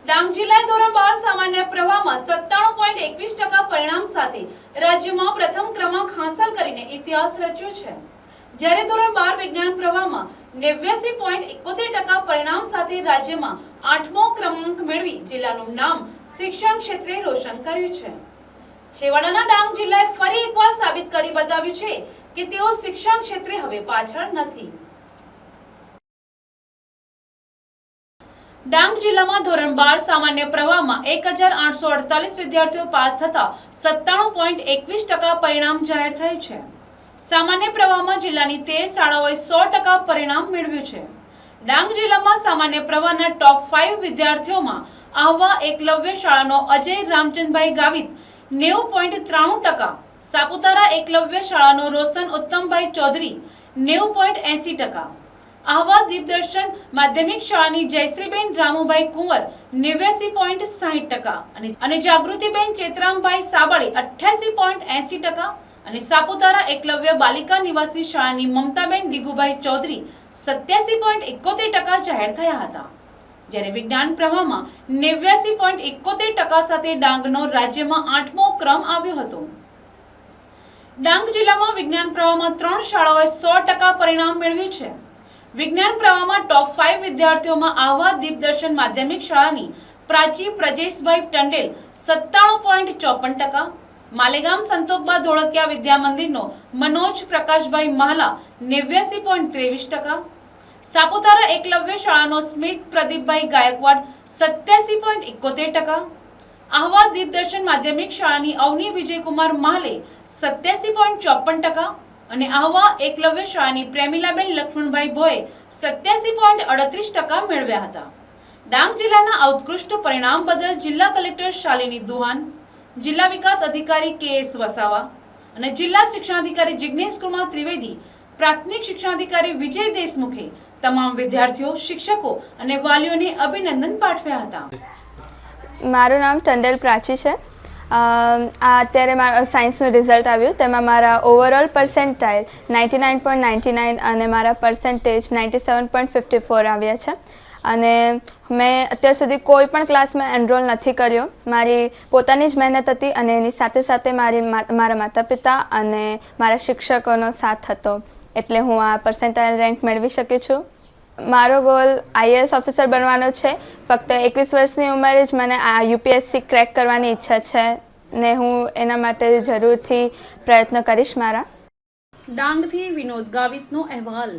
ડાંગ જિલ્લાએ ધોરણ 12 સામાન્ય પ્રવાહમાં 97.21% પરિણામ સાથે રાજ્યમાં પ્રથમ ક્રમાંક હાંસલ કરીને ઇતિહાસ રચ્યો છે, જ્યારે ધોરણ 12 વિજ્ઞાન પ્રવાહમાં 89.71% પરિણામ સાથે રાજ્યમાં 8મો ક્રમાંક મેળવી જિલ્લાનું નામ શિક્ષણ ક્ષેત્રે રોશન કર્યું છે। છેવાડાના ડાંગ જિલ્લાએ ફરી એકવાર સાબિત કરી બતાવ્યું છે કે તેઓ શિક્ષણ ક્ષેત્રે હવે પાછળ નથી। ડાંગ જિલ્લામાં ધોરણ 12 સામાન્ય પ્રવાહમાં 1848 વિદ્યાર્થીઓ પાસ થતા 97.21% પરિણામ જાહેર થયું છે। સામાન્ય પ્રવાહમાં જિલ્લાની 13 શાળાઓએ 100% પરિણામ મેળવ્યું છે। ડાંગ જિલ્લામાં સામાન્ય પ્રવાહના ટોપ 5 વિદ્યાર્થીઓમાં આહવા એકલવ્ય શાળાનો અજય રામચંદભાઈ ગાવિત 90.93%, સાપુતારા એકલવ્ય શાળાનો રોશન ઉત્તમભાઈ ચૌધરી 90.80%, આહવા દીપદર્શન માધ્યમિક શાળાની જયશ્રીબેન રામુભાઈ કુંવર 89.60% અને જાગૃતિબેન ચેતરામભાઈ સાબળી 88.80% અને સાપુતારા એકલવ્ય બાલિકા નિવાસી શાળાની મમતાબેન ડીગુભાઈ ચૌધરી 87.71% જાહેર થયા હતા, જ્યારે વિજ્ઞાન પ્રવાહમાં 89.71% સાથે ડાંગનો રાજ્યમાં 8મો ક્રમ આવ્યો હતો। ડાંગ જિલ્લામાં વિજ્ઞાન પ્રવાહમાં 3 શાળાઓએ 100% પરિણામ મેળવ્યું છે। વિજ્ઞાન પ્રવાહમાં ટોપ 5 વિદ્યાર્થીઓમાં આહવા દીપદર્શન માધ્યમિક શાળાની પ્રાચી પ્રજેશભાઈ ટંડેલ 97.54%, માલેગામ સંતોકબા ધોળકિયા વિદ્યા મંદિરનો મનોજ પ્રકાશભાઈ મહાલા 89.23%, સાપુતારા એકલવ્ય શાળાનો સ્મિત પ્રદીપભાઈ ગાયકવાડ 87.71%, આહવા દીપદર્શન માધ્યમિક શાળાની અવની વિજયકુમાર મહાલે 87.54% અને આહવા એકલવ્ય શાળાની પ્રેમિલાબેન લક્ષ્મણભાઈ ભોએ 87.38% મેળવ્યા હતા। ડાંગ જિલ્લાના ઉત્કૃષ્ટ પરિણામ બદલ જિલ્લા કલેક્ટર શાલિની દુહાન, જિલ્લા વિકાસ અધિકારી કે.એસ. વસાવા અને જિલ્લા શિક્ષણાધિકારી જિગ્નેશ કુમાર ત્રિવેદી, પ્રાથમિક શિક્ષણાધિકારી વિજય દેશમુખે તમામ વિદ્યાર્થીઓ, શિક્ષકો અને વાલીઓને અભિનંદન પાઠવ્યા હતા। મારું નામ ટંડેલ પ્રાચી છે। અત્યારે મારા સાયન્સનું રિઝલ્ટ આવ્યું, તેમાં મારા ઓવરઓલ પર્સન્ટાઇલ 99.99 અને મારા પર્સન્ટેજ 97.54 આવ્યા છે। અને મેં અત્યાર સુધી કોઈ પણ ક્લાસમાં એનરોલ નથી કર્યો, મારી પોતાની જ મહેનત હતી અને એની સાથે સાથે મારા માતા પિતા અને મારા શિક્ષકોનો સાથ હતો, એટલે હું આ પર્સન્ટાઇલ રેન્ક મેળવી શકી છું। મારો ગોલ IAS ઓફિસર બનવાનો છે। ફક્ત 21 વર્ષની ઉંમરે જ મને આ UPSC ક્રેક કરવાની ઈચ્છા છે ને હું એના માટે જરૂરથી પ્રયત્ન કરીશ મારા। ડાંગથી વિનોદ ગાવિતનો અહેવાલ।